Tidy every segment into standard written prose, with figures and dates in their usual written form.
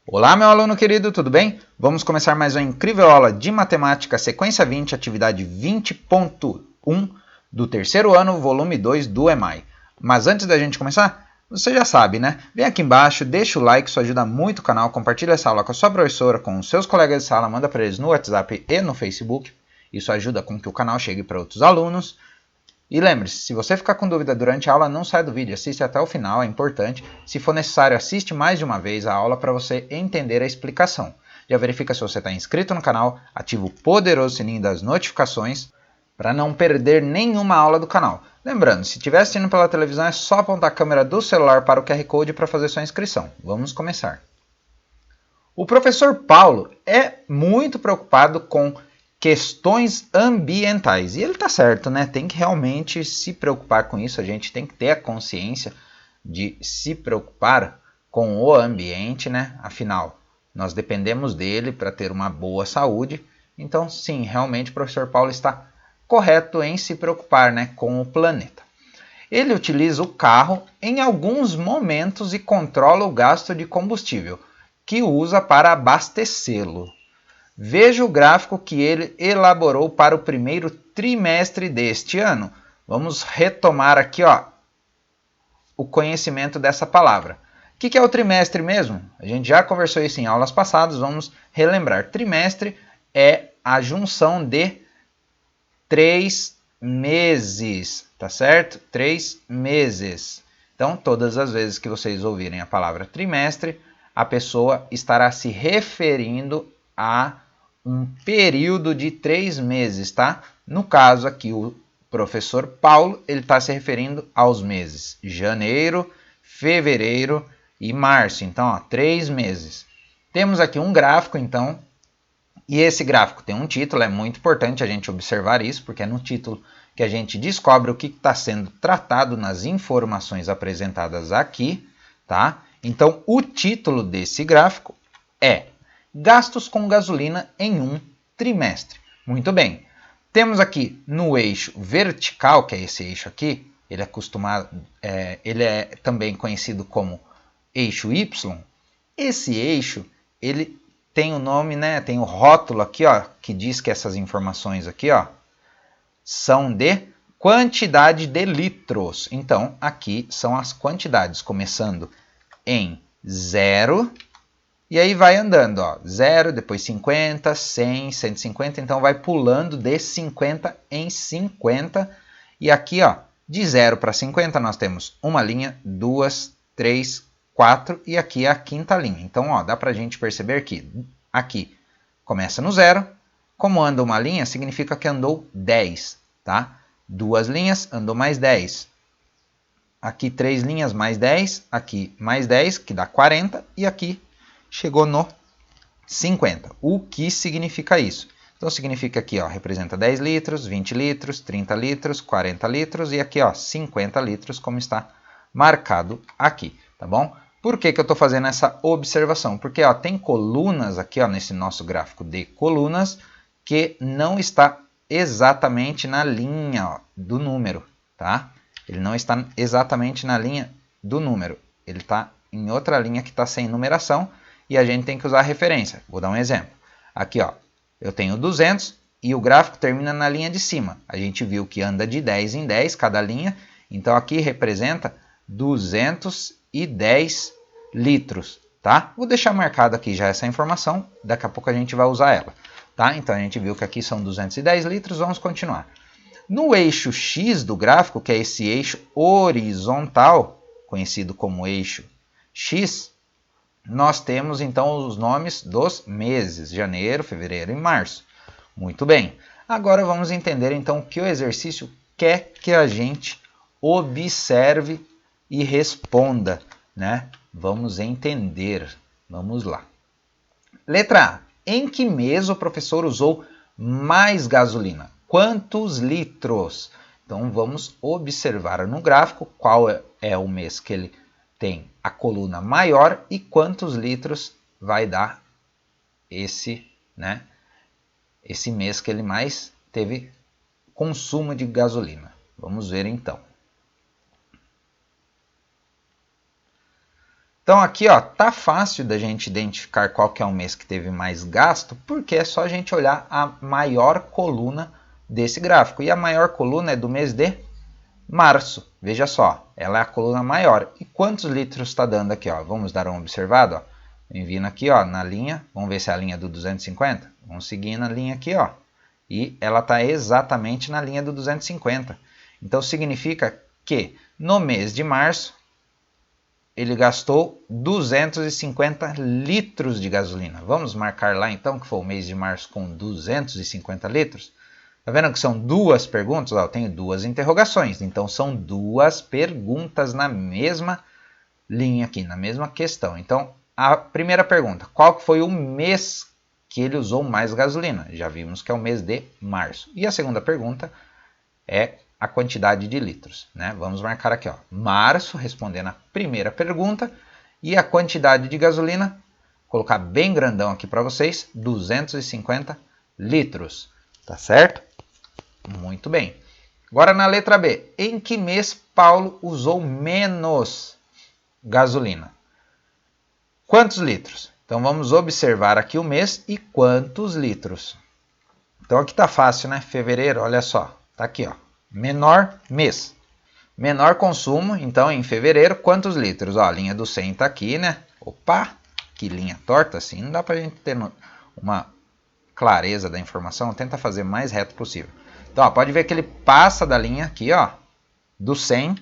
Olá, meu aluno querido, tudo bem? Vamos começar mais uma incrível aula de matemática, sequência 20, atividade 20.1 do terceiro ano, volume 2 do EMAI. Mas antes da gente começar, você já sabe, né? Vem aqui embaixo, deixa o like, isso ajuda muito o canal, compartilha essa aula com a sua professora, com os seus colegas de sala, manda para eles no WhatsApp e no Facebook. Isso ajuda com que o canal chegue para outros alunos. E lembre-se, se você ficar com dúvida durante a aula, não sai do vídeo, assiste até o final, é importante. Se for necessário, assiste mais de uma vez a aula para você entender a explicação. Já verifica se você está inscrito no canal, ativa o poderoso sininho das notificações para não perder nenhuma aula do canal. Lembrando, se estiver assistindo pela televisão, é só apontar a câmera do celular para o QR Code para fazer sua inscrição. Vamos começar. O professor Paulo é muito preocupado com questões ambientais. E ele está certo, né? Tem que realmente se preocupar com isso. A gente tem que ter a consciência de se preocupar com o ambiente, né? Afinal, nós dependemos dele para ter uma boa saúde. Então, sim, realmente o professor Paulo está correto em se preocupar, né, com o planeta. Ele utiliza o carro em alguns momentos e controla o gasto de combustível que usa para abastecê-lo. Veja o gráfico que ele elaborou para o primeiro trimestre deste ano. Vamos retomar aqui, o conhecimento dessa palavra. O que é o trimestre mesmo? A gente já conversou isso em aulas passadas, vamos relembrar. Trimestre é a junção de 3 meses, tá certo? 3 meses. Então, todas as vezes que vocês ouvirem a palavra trimestre, a pessoa estará se referindo a um período de 3 meses, tá? No caso aqui, o professor Paulo, ele está se referindo aos meses janeiro, fevereiro e março. Então, 3 meses. Temos aqui um gráfico, então, e esse gráfico tem um título, é muito importante a gente observar isso, porque é no título que a gente descobre o que está sendo tratado nas informações apresentadas aqui, tá? Então, o título desse gráfico é gastos com gasolina em um trimestre. Muito bem. Temos aqui no eixo vertical, que é esse eixo aqui, ele é também conhecido como eixo Y. Esse eixo, ele tem o nome, né? Tem o rótulo aqui, que diz que essas informações aqui, são de quantidade de litros. Então, aqui são as quantidades, começando em 0. E aí vai andando, 0, depois 50, 100, 150, então vai pulando de 50 em 50. E aqui, de 0 para 50 nós temos uma linha, 2, 3, 4 e aqui a quinta linha. Então, dá para a gente perceber que aqui começa no 0, como anda uma linha, significa que andou 10, tá? 2 linhas, andou mais 10. Aqui 3 linhas, mais 10, aqui mais 10, que dá 40, e aqui chegou no 50. O que significa isso? Então, significa aqui, representa 10 litros, 20 litros, 30 litros, 40 litros e aqui, 50 litros, como está marcado aqui, tá bom? Por que eu estou fazendo essa observação? Porque tem colunas aqui, nesse nosso gráfico de colunas, que não está exatamente na linha do número, tá? Ele não está exatamente na linha do número. Ele está em outra linha que está sem numeração, e a gente tem que usar a referência. Vou dar um exemplo. Aqui, eu tenho 200 e o gráfico termina na linha de cima. A gente viu que anda de 10 em 10 cada linha, então aqui representa 210 litros, tá? Vou deixar marcado aqui já essa informação, daqui a pouco a gente vai usar ela, tá? Então a gente viu que aqui são 210 litros, vamos continuar. No eixo X do gráfico, que é esse eixo horizontal, conhecido como eixo X, nós temos então os nomes dos meses, janeiro, fevereiro e março. Muito bem. Agora vamos entender então o que o exercício quer que a gente observe e responda, né? Vamos entender. Vamos lá. Letra A. Em que mês o professor usou mais gasolina? Quantos litros? Então vamos observar no gráfico qual é o mês que ele tem a coluna maior e quantos litros vai dar esse mês que ele mais teve consumo de gasolina. Vamos ver então. Então aqui, ó, tá fácil da gente identificar qual que é o mês que teve mais gasto, porque é só a gente olhar a maior coluna desse gráfico. E a maior coluna é do mês de março. Veja só, ela é a coluna maior. E quantos litros está dando aqui, ó? Vamos dar uma observada, ó. Vem vindo aqui, ó, na linha. Vamos ver se é a linha do 250. Vamos seguir na linha aqui, ó. E ela está exatamente na linha do 250. Então significa que no mês de março ele gastou 250 litros de gasolina. Vamos marcar lá então que foi o mês de março com 250 litros. Tá vendo que são duas perguntas? Ó, eu tenho duas interrogações, então são duas perguntas na mesma linha aqui, na mesma questão. Então, a primeira pergunta, qual que foi o mês que ele usou mais gasolina? Já vimos que é o mês de março. E a segunda pergunta é a quantidade de litros, né? Vamos marcar aqui, ó, março, respondendo a primeira pergunta, e a quantidade de gasolina, colocar bem grandão aqui para vocês, 250 litros, tá certo? Muito bem. Agora na letra B, em que mês Paulo usou menos gasolina? Quantos litros? Então vamos observar aqui o mês e quantos litros. Então aqui tá fácil, né? Fevereiro, olha só, tá aqui, ó. Menor mês. Menor consumo, então em fevereiro, quantos litros? Ó, a linha do 100 tá aqui, né? Opa, que linha torta assim, não dá pra gente ter uma clareza da informação, tenta fazer o mais reto possível. Então, ó, pode ver que ele passa da linha aqui, ó, do 100.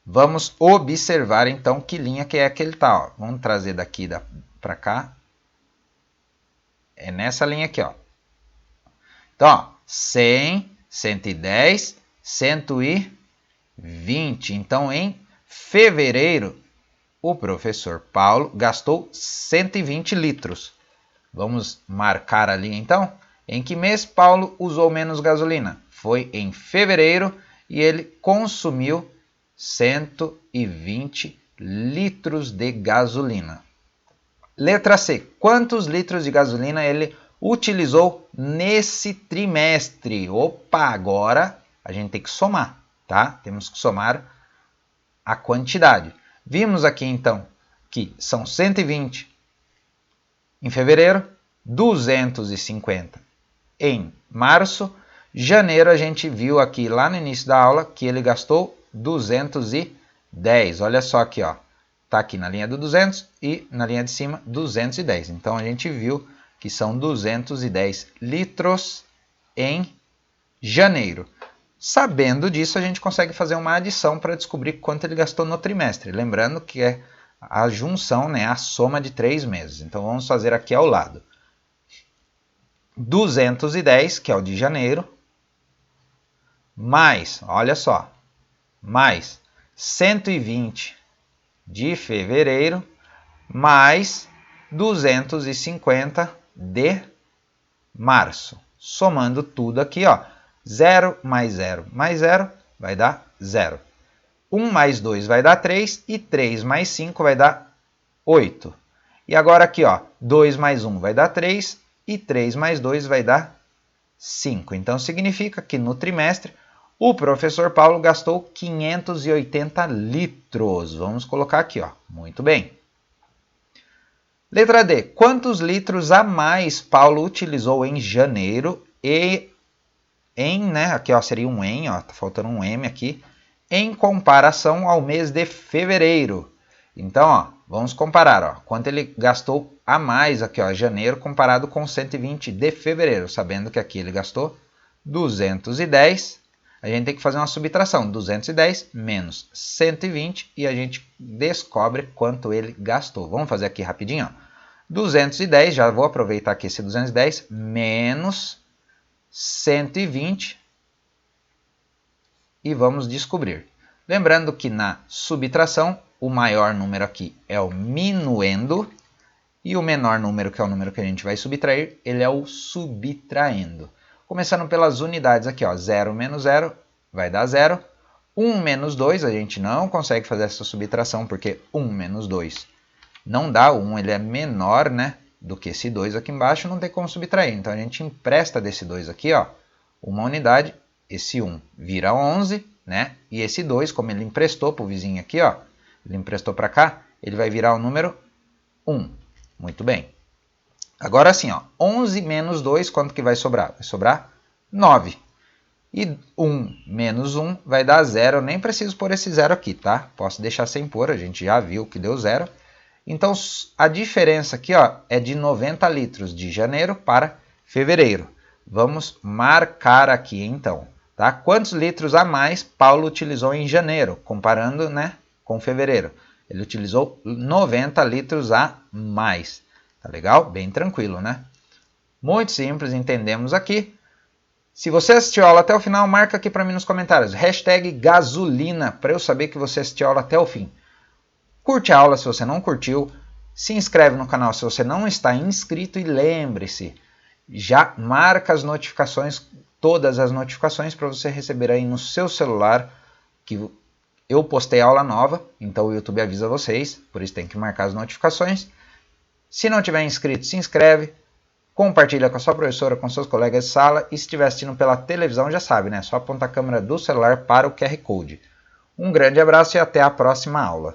Vamos observar então que linha que é que ele tá, ó. Vamos trazer daqui pra cá. É nessa linha aqui, ó. Então, ó, 100, 110, 120. Então, em fevereiro, o professor Paulo gastou 120 litros. Vamos marcar a linha, então. Em que mês Paulo usou menos gasolina? Foi em fevereiro e ele consumiu 120 litros de gasolina. Letra C. Quantos litros de gasolina ele utilizou nesse trimestre? Opa, agora a gente tem que somar, tá? Temos que somar a quantidade. Vimos aqui então que são 120 em fevereiro, 250 em março. Janeiro a gente viu aqui lá no início da aula que ele gastou 210. Olha só aqui, ó. Tá aqui na linha do 200 e na linha de cima 210. Então a gente viu que são 210 litros em janeiro. Sabendo disso, a gente consegue fazer uma adição para descobrir quanto ele gastou no trimestre. Lembrando que é a junção, né, a soma de 3 meses. Então vamos fazer aqui ao lado. 210, que é o de janeiro, mais, olha só, mais 120 de fevereiro, mais 250 de março. Somando tudo aqui, ó, 0 mais 0 mais 0 vai dar 0. 1 mais 2 vai dar 3 e 3 mais 5 vai dar 8. E agora aqui, ó, 2 mais 1 vai dar 3 e 3 mais 2 vai dar 5. Então significa que no trimestre o professor Paulo gastou 580 litros. Vamos colocar aqui, ó. Muito bem. Letra D. Quantos litros a mais Paulo utilizou em janeiro e em, né, aqui ó, seria um em, ó, tá faltando um M aqui, em comparação ao mês de fevereiro. Então, ó, vamos comparar, ó, quanto ele gastou a mais aqui, ó, janeiro comparado com 120 de fevereiro, sabendo que aqui ele gastou 210. A gente tem que fazer uma subtração, 210 menos 120 e a gente descobre quanto ele gastou. Vamos fazer aqui rapidinho, ó. 210, já vou aproveitar aqui esse 210 menos 120 e vamos descobrir. Lembrando que na subtração, o maior número aqui é o minuendo e o menor número, que é o número que a gente vai subtrair, ele é o subtraindo. Começando pelas unidades aqui, ó, 0 menos 0 vai dar 0. 1 menos 2, a gente não consegue fazer essa subtração porque 1 menos 2 não dá. O 1 ele é menor, né, do que esse 2 aqui embaixo, não tem como subtrair. Então a gente empresta desse 2 aqui, ó, uma unidade, esse 1 vira 11, né? E esse 2, como ele emprestou para o vizinho aqui, ó, ele emprestou para cá, ele vai virar o número 1. Muito bem. Agora sim, ó, 11 menos 2, quanto que vai sobrar? Vai sobrar 9. E 1 menos 1 vai dar 0. Eu nem preciso pôr esse 0 aqui, tá? Posso deixar sem pôr, a gente já viu que deu 0. Então, a diferença aqui, ó, é de 90 litros de janeiro para fevereiro. Vamos marcar aqui, então. Tá? Quantos litros a mais Paulo utilizou em janeiro, comparando, né, com fevereiro? Ele utilizou 90 litros a mais. Tá legal? Bem tranquilo, né? Muito simples, entendemos aqui. Se você assistiu a aula até o final, marca aqui para mim nos comentários. Hashtag gasolina, para eu saber que você assistiu a aula até o fim. Curte a aula se você não curtiu. Se inscreve no canal se você não está inscrito. E lembre-se, já marca as notificações, todas as notificações para você receber aí no seu celular que eu postei aula nova. Então o YouTube avisa vocês, por isso tem que marcar as notificações. Se não tiver inscrito, se inscreve. Compartilha com a sua professora, com seus colegas de sala. E se estiver assistindo pela televisão, já sabe, né? É só apontar a câmera do celular para o QR Code. Um grande abraço e até a próxima aula.